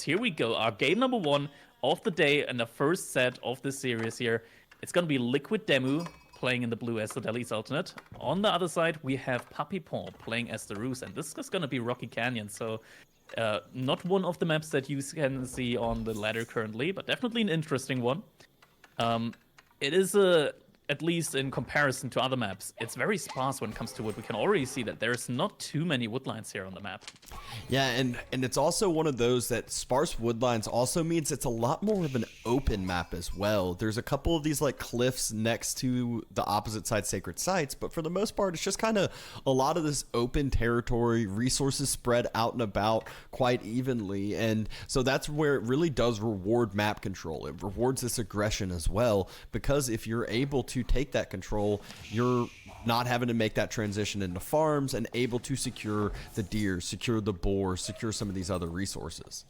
Here we go, our game number 1 of the day and the first set of the series here. It's gonna be Liquid DeMu playing in the blue as the Delhi's alternate. On the other side, we have Puppypaw playing as the Roos, and this is gonna be Rocky Canyon, so not one of the maps that you can see on the ladder currently, but definitely an interesting one. It is at least in comparison to other maps, it's very sparse when it comes to wood. We can already see that there's not too many wood lines here on the map. Yeah, and it's also one of those that sparse wood lines also means it's a lot more of an open map as well. There's a couple of these like cliffs next to the opposite side sacred sites, but for the most part, it's just kind of a lot of this open territory, resources spread out and about quite evenly. And so that's where it really does reward map control. It rewards this aggression as well, because if you're able to take that control, you're not having to make that transition into farms and able to secure the deer, secure the boar, secure some of these other resources.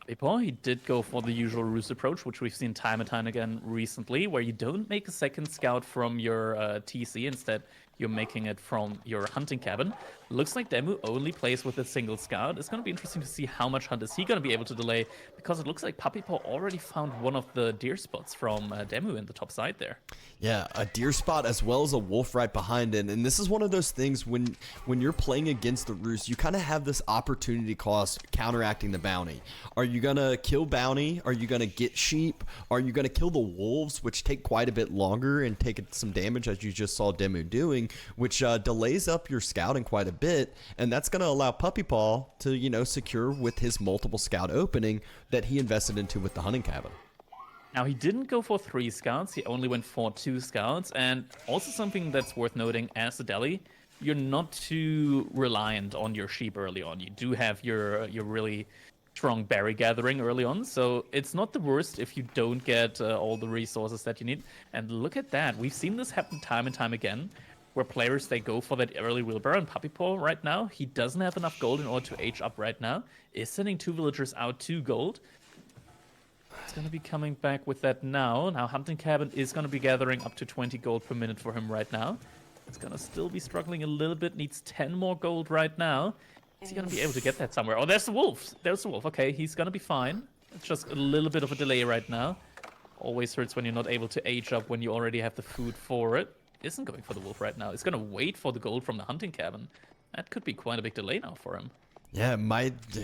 He did go for the usual Roos approach, which we've seen time and time again recently, where you don't make a second scout from your TC. Instead, you're making it from your hunting cabin. Looks like DeMu only plays with a single scout. It's going to be interesting to see how much hunt is he going to be able to delay, because it looks like Puppypaw already found one of the deer spots from DeMu in the top side there. Yeah, a deer spot as well as a wolf right behind it. And this is one of those things when you're playing against the Roos, you kind of have this opportunity cost counteracting the bounty. Are you going to kill bounty? Are you going to get sheep? Are you going to kill the wolves, which take quite a bit longer and take some damage, as you just saw DeMu doing, which delays up your scouting quite a bit, and that's going to allow Puppypaw to, you know, secure with his multiple scout opening that he invested into with the hunting cabin. Now, he didn't go for 3 scouts, he only went for 2 scouts, and also something that's worth noting, as a Delhi, you're not too reliant on your sheep early on. You do have your really strong berry gathering early on, so it's not the worst if you don't get all the resources that you need. And look at that, we've seen this happen time and time again, where players, they go for that early wheelbarrow, and Puppypaw right now, he doesn't have enough gold in order to age up right now, is sending 2 villagers out to gold. It's going to be coming back with that now. Now, hunting cabin is going to be gathering up to 20 gold per minute for him right now. It's going to still be struggling a little bit, needs 10 more gold right now. Is he going to be able to get that somewhere? Oh, there's the wolf. There's the wolf. Okay, he's going to be fine. It's just a little bit of a delay right now. Always hurts when you're not able to age up when you already have the food for it. Isn't going for the wolf right now. It's going to wait for the gold from the hunting cabin. That could be quite a big delay now for him. Yeah,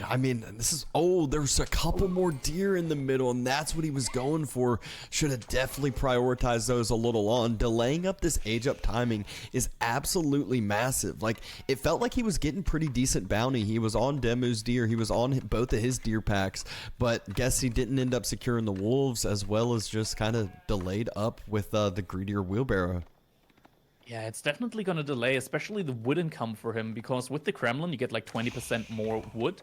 I mean, this is, oh, there's a couple more deer in the middle, and that's what he was going for. Should have definitely prioritized those a little on. Delaying up this age up timing is absolutely massive. Like, it felt like he was getting pretty decent bounty. He was on DeMu's deer. He was on both of his deer packs, but guess he didn't end up securing the wolves, as well as just kind of delayed up with the greedier wheelbarrow. Yeah, it's definitely going to delay, especially the wood income for him, because with the Kremlin, you get like 20% more wood.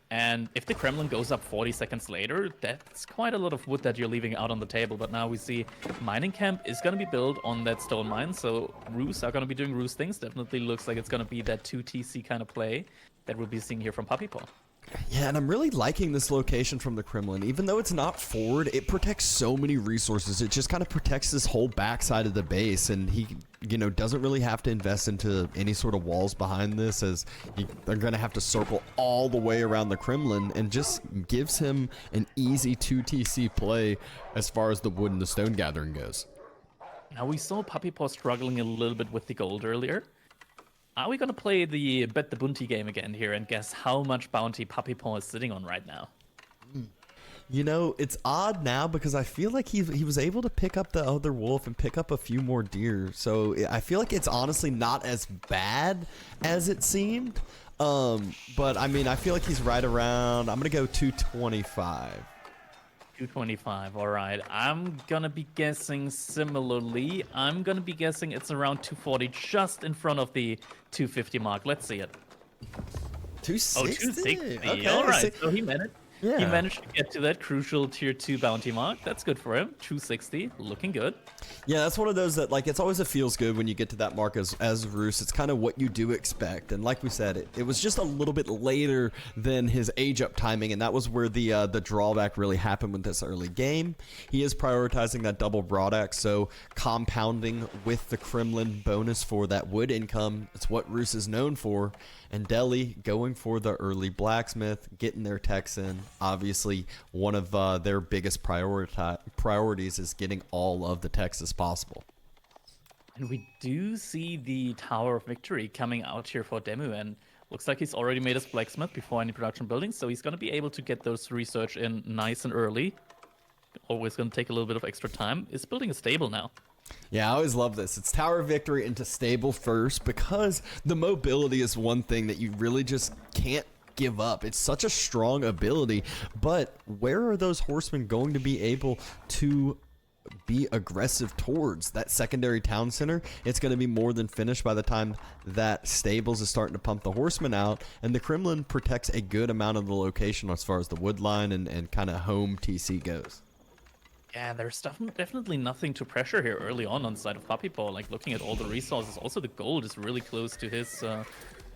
And if the Kremlin goes up 40 seconds later, that's quite a lot of wood that you're leaving out on the table. But now we see mining camp is going to be built on that stone mine, so Roos are going to be doing Roos things. Definitely looks like it's going to be that 2 TC kind of play that we'll be seeing here from Puppypaw. Yeah, and I'm really liking this location from the Kremlin. Even though it's not forward, it protects so many resources. It just kind of protects this whole backside of the base, and he, you know, doesn't really have to invest into any sort of walls behind this, as they're going to have to circle all the way around the Kremlin, and just gives him an easy 2 TC play as far as the wood and the stone gathering goes. Now, we saw Puppypaw struggling a little bit with the gold earlier. Are we going to play the Bet the Bounty game again here and guess how much bounty Puppypaw is sitting on right now? You know, it's odd now because I feel like he was able to pick up the other wolf and pick up a few more deer. So I feel like it's honestly not as bad as it seemed. But I mean, I feel like he's right around, I'm going to go 225. 225, all right. I'm gonna be guessing similarly. I'm gonna be guessing it's around 240, just in front of the 250 mark. Let's see it. 260? Oh, 260. Okay, All right, so he managed. Yeah. He managed to get to that crucial tier 2 bounty mark. That's good for him. 260, looking good. Yeah, that's one of those that, like, it's always a feels good when you get to that mark as Roos. It's kind of what you do expect. And like we said, it was just a little bit later than his age up timing, and that was where the drawback really happened with this early game. He is prioritizing that double broadaxe, so compounding with the Kremlin bonus for that wood income. It's what Roos is known for. And Delhi going for the early blacksmith, getting their techs in, Obviously, one of their biggest priorities is getting all of the techs as possible. And we do see the Tower of Victory coming out here for DeMu, and looks like he's already made his blacksmith before any production buildings, so he's going to be able to get those research in nice and early. Always going to take a little bit of extra time. Is building a stable now. Yeah, I always love this. It's Tower of Victory into stable first, because the mobility is one thing that you really just can't give up. It's such a strong ability, but where are those horsemen going to be able to be aggressive towards that secondary town center? It's going to be more than finished by the time that stables is starting to pump the horsemen out, and the Kremlin protects a good amount of the location as far as the wood line and kind of home TC goes. Yeah, there's definitely nothing to pressure here early on the side of Puppypaw. Like, looking at all the resources, also the gold is really close to his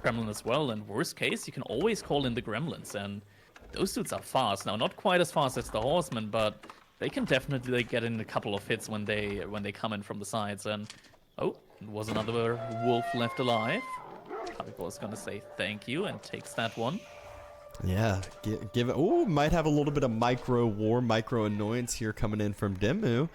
Kremlin as well, and worst case, you can always call in the Gremlins, and those dudes are fast. Now, not quite as fast as the horsemen, but they can definitely get in a couple of hits when they come in from the sides. And oh, it was another wolf left alive. Puppypaw is gonna say thank you and takes that one. Yeah, give it. Oh, might have a little bit of micro war, micro annoyance here coming in from DeMu.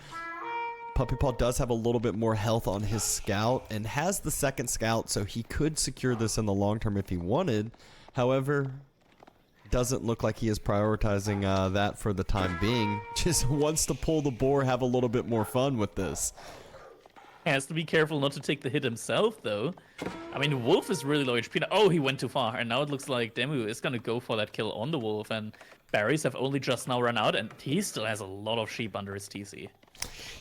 Puppypaw does have a little bit more health on his scout and has the second scout, so he could secure this in the long term if he wanted. However, doesn't look like he is prioritizing that for the time being. Just wants to pull the boar, have a little bit more fun with this. Has to be careful not to take the hit himself, though. I mean, Wolf is really low HP now. Oh, he went too far, and now it looks like DeMu is going to go for that kill on the Wolf, and berries have only just now run out, and he still has a lot of sheep under his TC.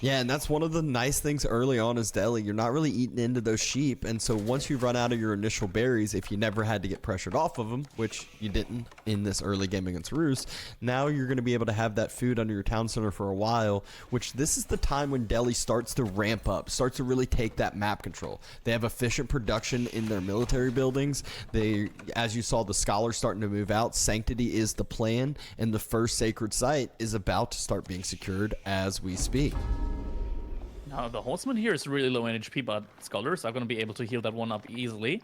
Yeah, and that's one of the nice things early on is Deli. You're not really eating into those sheep, and so once you run out of your initial berries, if you never had to get pressured off of them, which you didn't in this early game against Roos, now you're going to be able to have that food under your town center for a while, which this is the time when Deli starts to ramp up, starts to really take that map control. They have efficient production in their military buildings. They, as you saw, the scholars starting to move out. Sanctity is the plan, and the first sacred site is about to start being secured as we speak. Now, the horseman here is really low in HP, but scholars are going to be able to heal that one up easily.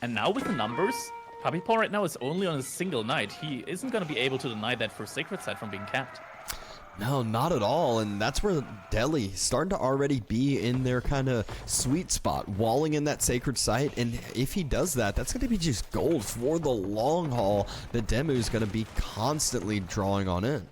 And now with the numbers, Puppypaw right now is only on a single knight. He isn't going to be able to deny that first sacred site from being capped. No, not at all, and that's where Delhi starting to already be in their kind of sweet spot, walling in that sacred site, and if he does that, that's going to be just gold for the long haul that DeMu is going to be constantly drawing on in.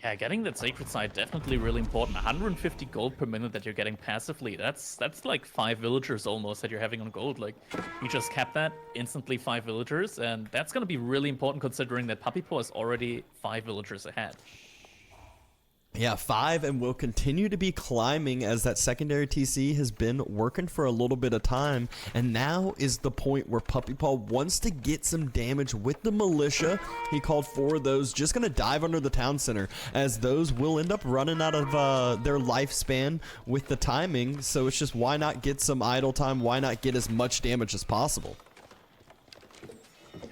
Yeah, getting that sacred site definitely really important. 150 gold per minute that you're getting passively. That's like 5 villagers almost that you're having on gold. Like, you just capped that, instantly 5 villagers, and that's going to be really important considering that Puppypaw is already 5 villagers ahead. Yeah, 5, and will continue to be climbing as that secondary TC has been working for a little bit of time, and now is the point where Puppypaw wants to get some damage with the militia. He called 4 of those, just going to dive under the town center, as those will end up running out of their lifespan with the timing, so it's just why not get some idle time, why not get as much damage as possible.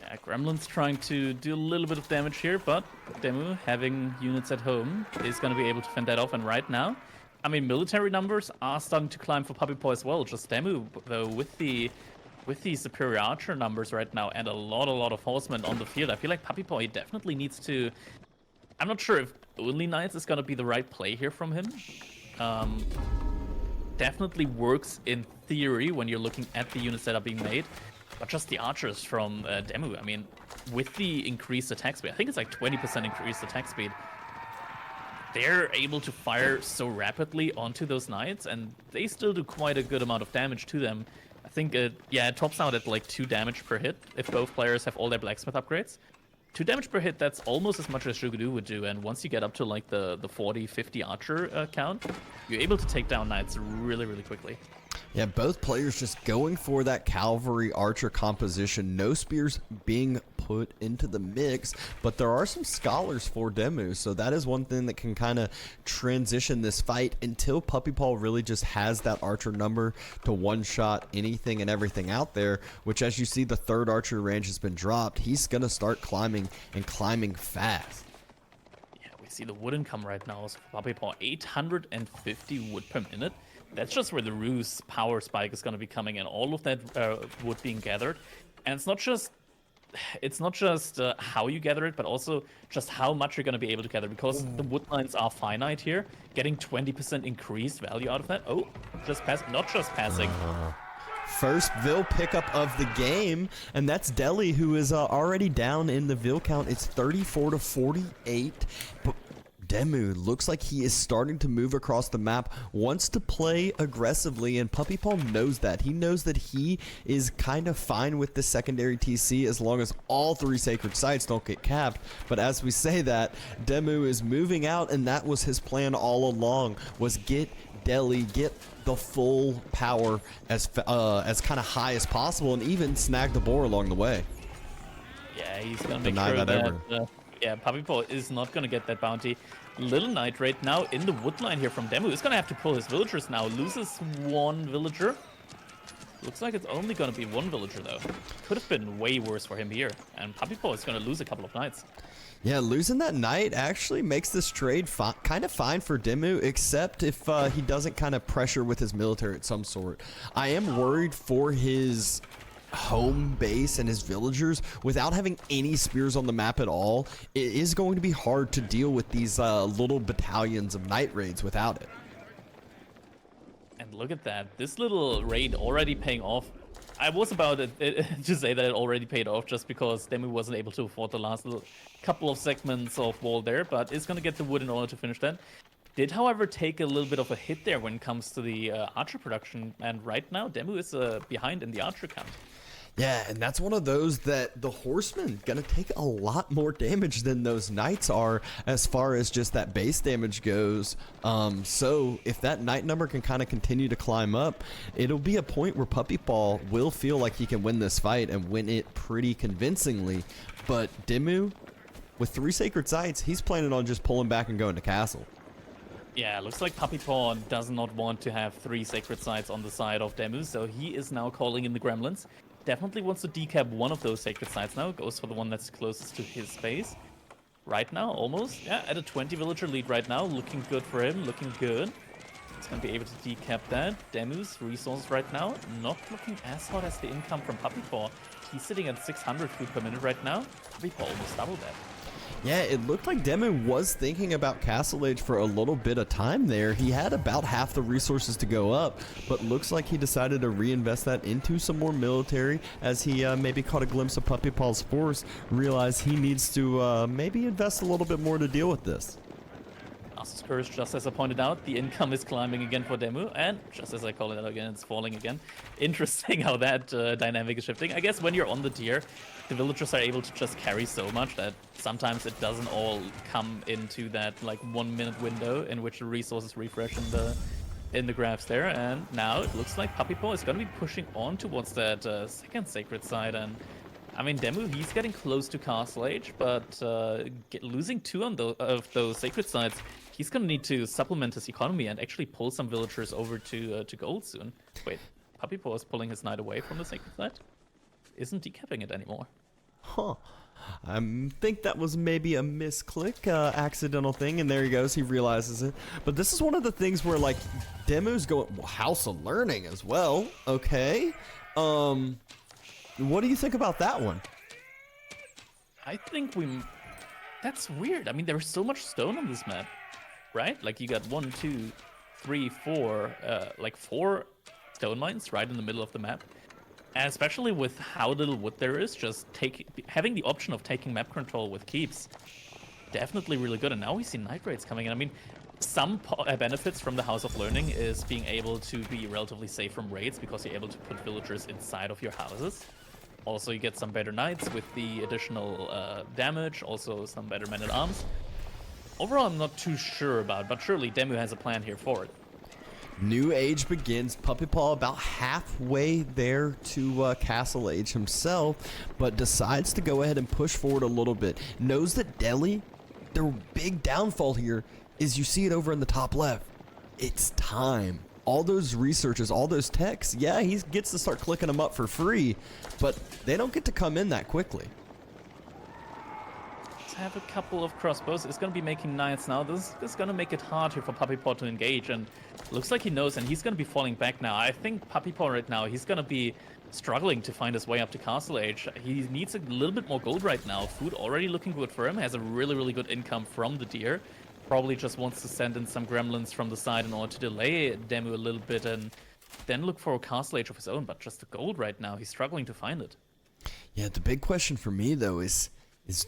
Yeah, Gremlin's trying to do a little bit of damage here, but DeMu, having units at home, is going to be able to fend that off. And right now, I mean, military numbers are starting to climb for Puppypaw as well. Just DeMu, though, with the superior archer numbers right now and a lot of horsemen on the field, I feel like Puppypaw, he definitely needs to... I'm not sure if only knights is going to be the right play here from him. Definitely works in theory when you're looking at the units that are being made. But just the archers from DeMu, I mean, with the increased attack speed, I think it's like 20% increased attack speed, they're able to fire so rapidly onto those knights, and they still do quite a good amount of damage to them. I think, it tops out at like 2 damage per hit if both players have all their blacksmith upgrades. 2 damage per hit, that's almost as much as Shugadu would do, and once you get up to like the 40, 50 archer count, you're able to take down knights really, really quickly. Yeah, both players just going for that cavalry archer composition. No spears being put into the mix, but there are some scholars for DeMu, so that is one thing that can kind of transition this fight until Puppypaw really just has that archer number to one-shot anything and everything out there, which as you see, the 3rd archer range has been dropped. He's going to start climbing and climbing fast. Yeah, we see the wood income right now is for Puppypaw, 850 wood per minute. That's just where the Roos power spike is going to be coming in. All of that wood being gathered. And it's not just it's not just how you gather it, but also just how much you're going to be able to gather, because the wood lines are finite here. Getting 20% increased value out of that. Oh, just pass, not just passing. First Vil pickup of the game, and that's Deli, who is already down in the Vil count. It's 34 to 48. But DeMu looks like he is starting to move across the map, wants to play aggressively, and Puppypaw knows that. He knows that he is kind of fine with the secondary TC as long as all 3 sacred sites don't get capped. But as we say that, DeMu is moving out, and that was his plan all along, was get Deli, get the full power as kind of high as possible, and even snag the boar along the way. Yeah, he's gonna make sure that yeah, Puppypaw is not gonna get that bounty. Little nitrate now in the wood line here from DeMu. He's gonna have to pull his villagers now. Loses 1 villager. Looks like it's only gonna be 1 villager though. Could have been way worse for him here. And Puppypaw is gonna lose a couple of knights. Yeah, losing that knight actually makes this trade kind of fine for DeMu, except if he doesn't kind of pressure with his military at some sort. I am worried for his home base and his villagers. Without having any spears on the map at all, it is going to be hard to deal with these little battalions of knight raids without it. And look at that. This little raid already paying off. I was about to say that it already paid off just because DeMu wasn't able to afford the last little couple of segments of wall there, but is going to get the wood in order to finish that. Did, however, take a little bit of a hit there when it comes to the archer production, and right now DeMu is behind in the archer count. Yeah, and that's one of those that the horsemen gonna take a lot more damage than those knights are as far as just that base damage goes. So if that knight number can kind of continue to climb up, it'll be a point where Puppypaw will feel like he can win this fight and win it pretty convincingly. But DeMu, with 3 sacred sites, he's planning on just pulling back and going to castle. Yeah, looks like Puppypaw does not want to have 3 sacred sites on the side of DeMu, so he is now calling in the gremlins. Definitely wants to decap one of those sacred sites now. Goes for the one that's closest to his base. Right now, almost. Yeah, at a 20 villager lead right now. Looking good for him. Looking good. He's going to be able to decap that. DeMu's resources right now not looking as hot as the income from Puppypaw. He's sitting at 600 food per minute right now. Puppypaw almost doubled that. Yeah, it looked like DeMu was thinking about Castle Age for a little bit of time there. He had about half the resources to go up, but looks like he decided to reinvest that into some more military as he maybe caught a glimpse of Puppypaw's force, realized he needs to maybe invest a little bit more to deal with this. Master's Curse, just as I pointed out, the income is climbing again for DeMu, and just as I call it out again, it's falling again. Interesting how that dynamic is shifting. I guess when you're on the tier, the villagers are able to just carry so much that sometimes it doesn't all come into that like 1 minute window in which the resources refresh in the graphs there. And now it looks like Puppypaw is going to be pushing on towards that second sacred side. And I mean, DeMu, he's getting close to Castle Age, but losing 2 of those sacred sides, he's going to need to supplement his economy and actually pull some villagers over to gold soon. Wait, Puppypaw is pulling his knight away from the sacred side? Isn't decapping it anymore? Huh. I think that was maybe a misclick, accidental thing, and there he goes. He realizes it. But this is one of the things where, like, DeMu's going, well, House of Learning as well. Okay. What do you think about that one? I think that's weird. I mean, there's so much stone on this map, right? Like, you got 1, 2, 3, 4, like 4 stone mines right in the middle of the map. And especially with how little wood there is, just having the option of taking map control with keeps, definitely really good. And now we see night raids coming in. I mean, some benefits from the House of Learning is being able to be relatively safe from raids because you're able to put villagers inside of your houses. Also, you get some better knights with the additional damage, also some better men-at-arms. Overall, I'm not too sure about, but surely DeMu has a plan here for it. New Age begins. Puppypaw about halfway there to Castle Age himself, but decides to go ahead and push forward a little bit. Knows that Deli, their big downfall here is you see it over in the top left. It's time. All those researches, all those techs, yeah, he gets to start clicking them up for free, but they don't get to come in that quickly. have a couple of crossbows. It's going to be making knights now. This is going to make it hard here for Puppypaw to engage, and looks like he knows, and he's going to be falling back now. I think Puppypaw right now, he's going to be struggling to find his way up to Castle Age. He needs a little bit more gold right now. Food already looking good for him. Has a really, really good income from the deer. Probably just wants to send in some gremlins from the side in order to delay DeMu a little bit and then look for a Castle Age of his own. But just the gold right now, he's struggling to find it. Yeah, the big question for me, though, is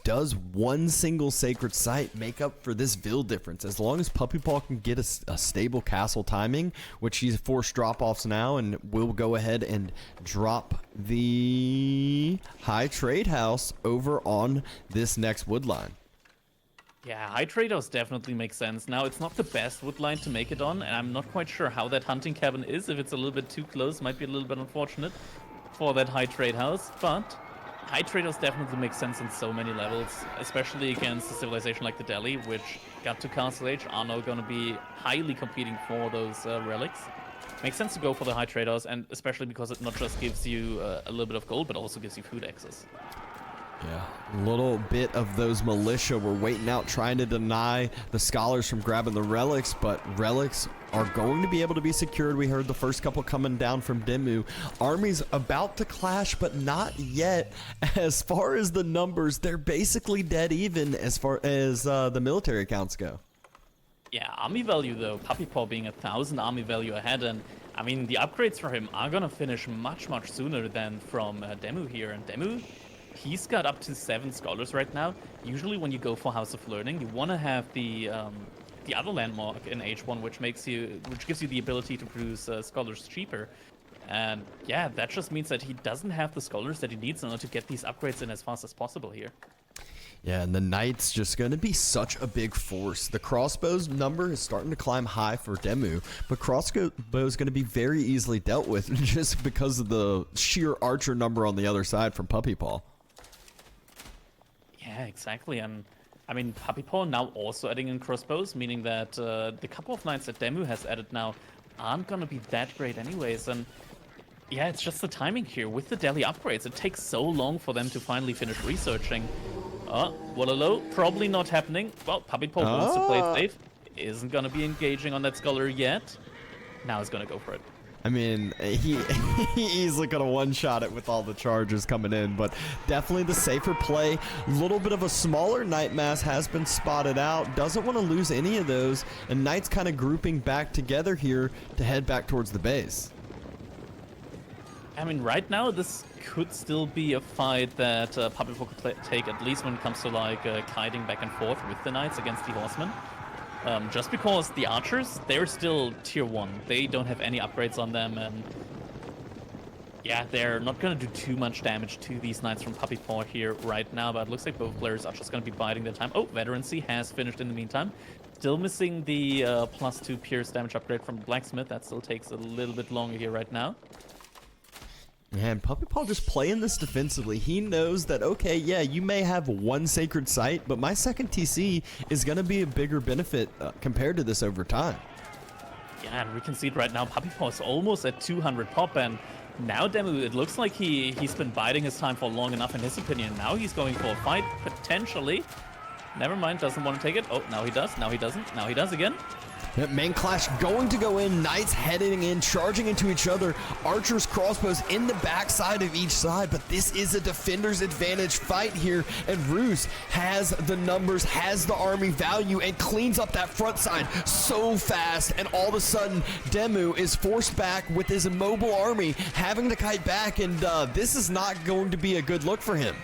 does one single sacred site make up for this Vil difference? As long as Puppypaw can get a stable castle timing, which he's forced drop-offs now, and will go ahead and drop the high trade house over on this next wood line. Yeah, high trade house definitely makes sense. Now, it's not the best wood line to make it on, and I'm not quite sure how that hunting cabin is. If it's a little bit too close, might be a little bit unfortunate for that high trade house, but high trade house definitely makes sense in so many levels, especially against a civilization like the Delhi, which got to Castle Age, are now going to be highly competing for those relics. Makes sense to go for the high trade house, and especially because it not just gives you a little bit of gold, but also gives you food access. Yeah, a little bit of those militia were waiting out, trying to deny the scholars from grabbing the relics, but relics are going to be able to be secured. We heard the first couple coming down from DeMu. Armies about to clash, but not yet. As far as the numbers, they're basically dead even as far as the military accounts go. Yeah, army value though, Puppypaw being 1,000 army value ahead, and I mean, the upgrades for him are gonna finish much, much sooner than from DeMu here, and DeMu, he's got up to 7 scholars right now. Usually when you go for House of Learning, you want to have the other landmark in H1, which gives you the ability to produce scholars cheaper. And yeah, that just means that he doesn't have the scholars that he needs in order to get these upgrades in as fast as possible here. Yeah, and the knight's just going to be such a big force. The crossbows number is starting to climb high for DeMu, but crossbow is going to be very easily dealt with just because of the sheer archer number on the other side from Puppypaw. Yeah, exactly. And I mean, Puppypaw now also adding in crossbows, meaning that the couple of knights that DeMu has added now aren't going to be that great anyways. And yeah, it's just the timing here. With the Delhi upgrades, it takes so long for them to finally finish researching. Wallow, probably not happening. Well, Puppypaw wants to play it safe. Isn't going to be engaging on that scholar yet. Now he's going to go for it. I mean, he easily could have one-shot it with all the charges coming in, but definitely the safer play. A little bit of a smaller knight mass has been spotted out. Doesn't want to lose any of those, and knights kind of grouping back together here to head back towards the base. I mean, right now, this could still be a fight that Puppypaw could take, at least when it comes to, like, kiting back and forth with the knights against the horsemen. Just because the archers, they're still tier 1. They don't have any upgrades on them, and yeah, they're not going to do too much damage to these knights from Puppypaw here right now, but it looks like both players are just going to be biding their time. Oh, Veterancy has finished in the meantime. Still missing the +2 pierce damage upgrade from Blacksmith. That still takes a little bit longer here right now. And Puppypaw just playing this defensively. He knows that, okay, yeah, you may have one sacred site, but my second TC is going to be a bigger benefit compared to this over time. Yeah, and we can see it right now. Puppypaw is almost at 200 pop, and now DeMu, it looks like he's been biding his time for long enough in his opinion. Now he's going for a fight, potentially. Never mind, doesn't want to take it. Oh, now he does, now he doesn't, now he does again. That main clash going to go in, knights heading in, charging into each other, archers, crossbows in the backside of each side, but this is a defender's advantage fight here, and Roos has the numbers, has the army value, and cleans up that front side so fast, and all of a sudden, DeMu is forced back with his immobile army, having to kite back, and this is not going to be a good look for him.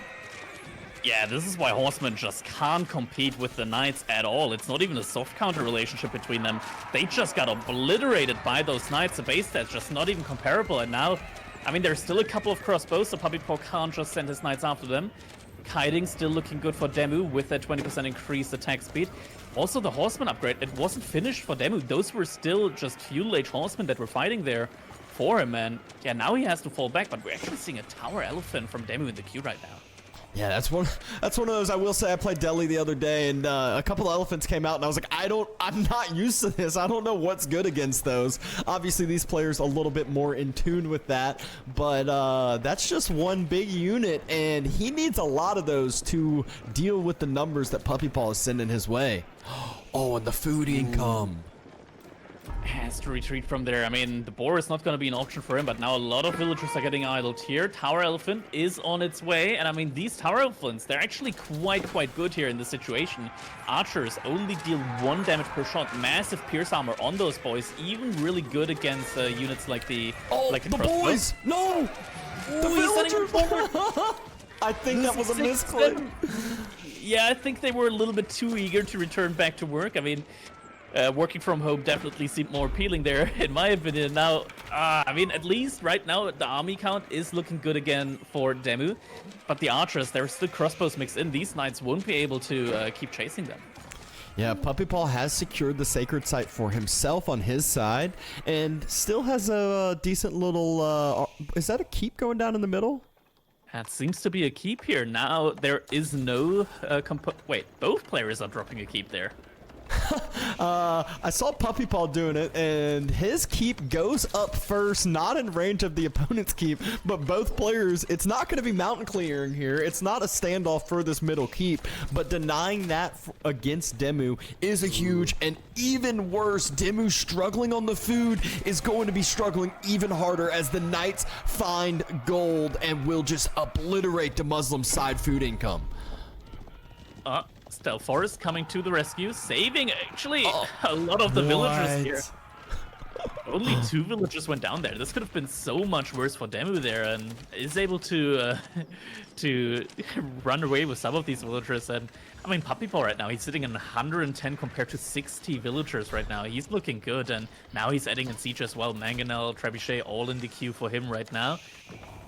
Yeah, this is why horsemen just can't compete with the knights at all. It's not even a soft counter relationship between them. They just got obliterated by those knights. The base stats just not even comparable. And now, I mean, there's still a couple of crossbows, so Puppypaw can't just send his knights after them. Kiting still looking good for DeMu with that 20% increased attack speed. Also, the horseman upgrade, it wasn't finished for DeMu. Those were still just feudal age horsemen that were fighting there for him. And yeah, now he has to fall back, but we're actually seeing a tower elephant from DeMu in the queue right now. Yeah, that's one of those. I will say I played Deli the other day, and a couple of elephants came out, and I was like, I'm not used to this. I don't know what's good against those. Obviously, these players a little bit more in tune with that, but that's just one big unit, and he needs a lot of those to deal with the numbers that Puppypaw is sending his way. Oh, and the food income. Has to retreat from there. I mean, the boar is not going to be an option for him, but now a lot of villagers are getting idled here. Tower Elephant is on its way, and I mean, these Tower Elephants, they're actually quite good here in this situation. Archers only deal 1 damage per shot. Massive pierce armor on those boys, even really good against units like the boys! No! The villagers! I think that was a misclick. Yeah, I think they were a little bit too eager to return back to work. I mean, working from home definitely seemed more appealing there, in my opinion. Now, I mean, at least right now, the army count is looking good again for DeMu. But the archers, there's still crossbows mixed in. These knights won't be able to keep chasing them. Yeah, Puppypaw has secured the sacred site for himself on his side, and still has a decent little... is that a keep going down in the middle? That seems to be a keep here. Now, there is no... Wait, both players are dropping a keep there. I saw Puppypaw doing it, and his keep goes up first, not in range of the opponent's keep, but both players, it's not going to be mountain clearing here. It's not a standoff for this middle keep, but denying that against DeMu is a huge, and even worse, DeMu struggling on the food is going to be struggling even harder as the Knights find gold and will just obliterate the Muslim side food income. Stealth Forest coming to the rescue, saving actually a lot of the villagers here. Only 2 villagers went down there. This could have been so much worse for DeMu there, and is able to run away with some of these villagers. And I mean, Puppypaw right now, he's sitting in 110 compared to 60 villagers right now. He's looking good, and now he's adding in siege as well. Mangonel, Trebuchet, all in the queue for him right now.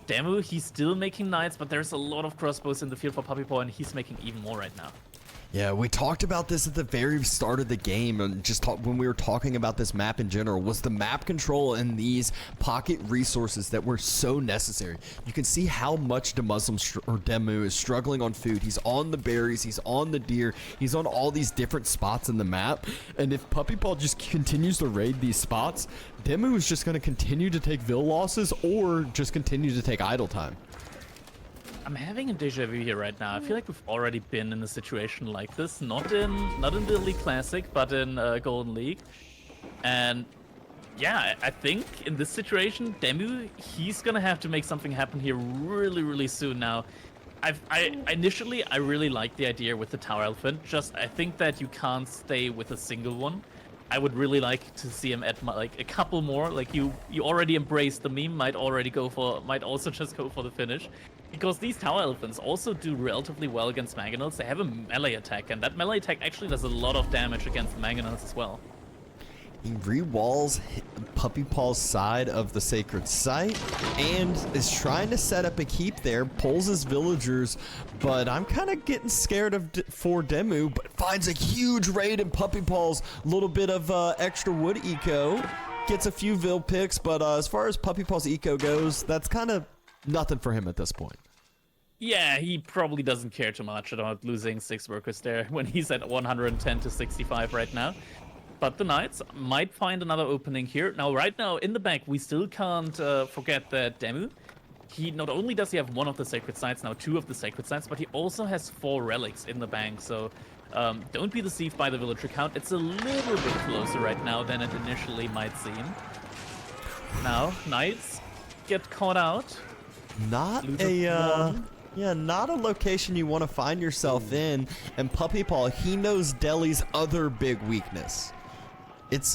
DeMu, he's still making knights, but there's a lot of crossbows in the field for Puppypaw, and he's making even more right now. Yeah, we talked about this at the very start of the game, and just when we were talking about this map in general, was the map control and these pocket resources that were so necessary. You can see how much DeMu is struggling on food. He's on the berries, he's on the deer, he's on all these different spots in the map, and if Puppypaw just continues to raid these spots, DeMu is just going to continue to take vill losses or just continue to take idle time. I'm having a deja vu here right now. I feel like we've already been in a situation like this, not in the League Classic, but in Golden League. And yeah, I think in this situation, DeMu, he's gonna have to make something happen here really soon now. Initially, I really like the idea with the Tower Elephant. Just, I think that you can't stay with a single one. I would really like to see him at like a couple more. Like you already embraced the meme, might also just go for the finish. Because these Tower Elephants also do relatively well against Mangonels. They have a melee attack, and that melee attack actually does a lot of damage against Mangonels as well. He re-walls Puppypaw's side of the sacred site and is trying to set up a keep there, pulls his villagers, but I'm kind of getting scared for DeMu, but finds a huge raid in Puppypaw's little bit of extra wood eco, gets a few vill picks, but as far as Puppypaw's eco goes, that's kind of nothing for him at this point. Yeah, he probably doesn't care too much about losing 6 workers there when he's at 110 to 65 right now. But the Knights might find another opening here. Now, right now, in the back, we still can't forget that DeMu, he not only does he have 1 of the sacred sites, now 2 of the sacred sites, but he also has 4 relics in the bank. So don't be deceived by the villager count. It's a little bit closer right now than it initially might seem. Now, Knights get caught out. Not a location you want to find yourself in. And Puppypaw, he knows Deli's other big weakness. It's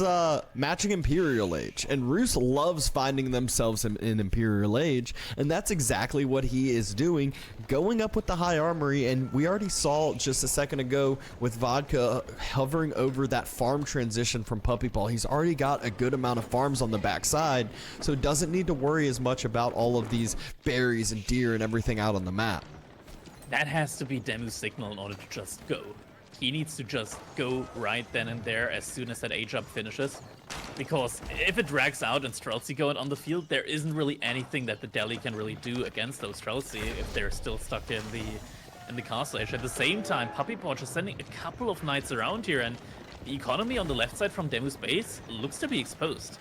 matching Imperial Age, and Roos loves finding themselves in Imperial Age, and that's exactly what he is doing, going up with the high armory. And we already saw just a second ago with Vodka hovering over that farm transition from Puppypaw. He's already got a good amount of farms on the backside, so doesn't need to worry as much about all of these berries and deer and everything out on the map. That has to be DeMu's signal in order to just go. He needs to just go right then and there as soon as that age up finishes. Because if it drags out and Streltsy go on the field, there isn't really anything that the Deli can really do against those Streltsy if they're still stuck in in the castle edge. At the same time, Puppypaw just sending a couple of knights around here, and the economy on the left side from DeMu's base looks to be exposed.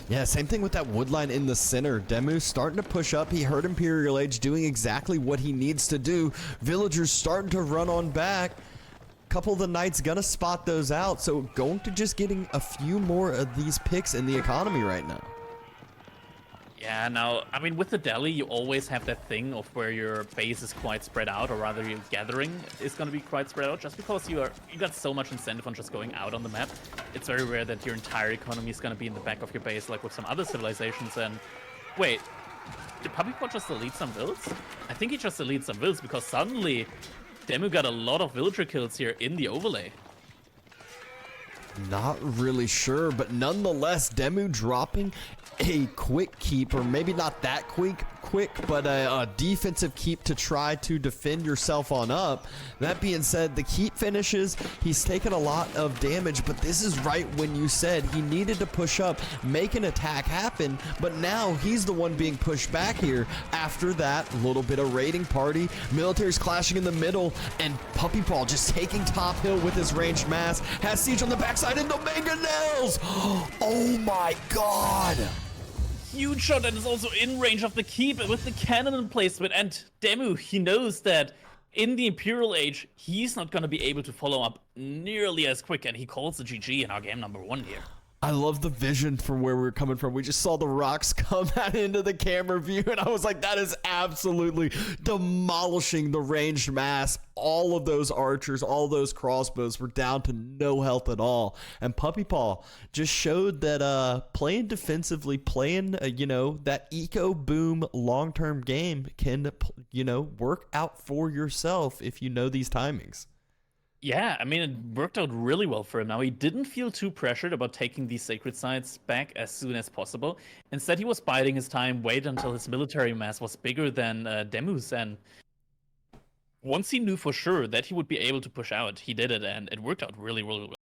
Yeah, same thing with that wood line in the center. DeMu starting to push up. He heard Imperial Age doing exactly what he needs to do. Villagers starting to run on back. Couple of the knights gonna spot those out, so going to just getting a few more of these picks in the economy right now. Yeah, now, I mean, with the deli, you always have that thing of where your base is quite spread out, or rather your gathering is going to be quite spread out, just because you got so much incentive on just going out on the map. It's very rare that your entire economy is going to be in the back of your base, like with some other civilizations. And wait, did Puppypaw just elite some builds? I think he just elite some builds, because suddenly DeMu got a lot of villager kills here in the overlay. Not really sure, but nonetheless, DeMu dropping a quick keep, or maybe not that quick, but a defensive keep to try to defend yourself on up. That being said, the keep finishes. He's taken a lot of damage, but this is right when you said he needed to push up, make an attack happen, but now he's the one being pushed back here after that little bit of raiding party. Military's clashing in the middle, and Puppypaw just taking top hill with his ranged mass. Has siege on the backside and the mangonels. Oh my god. Huge shot that is also in range of the keep with the cannon placement, and DeMu, he knows that in the Imperial Age, he's not going to be able to follow up nearly as quick, and he calls the GG in our game number 1 here. I love the vision from where we're coming from. We just saw the rocks come out into the camera view, and I was like, that is absolutely demolishing the ranged mass. All of those archers, all those crossbows were down to no health at all. And Puppypaw just showed that playing defensively, playing, that eco-boom long-term game can, work out for yourself if you know these timings. Yeah, I mean, it worked out really well for him. Now, he didn't feel too pressured about taking these sacred sites back as soon as possible. Instead, he was biding his time, wait until his military mass was bigger than DeMu's, and once he knew for sure that he would be able to push out, he did it, and it worked out really, really well.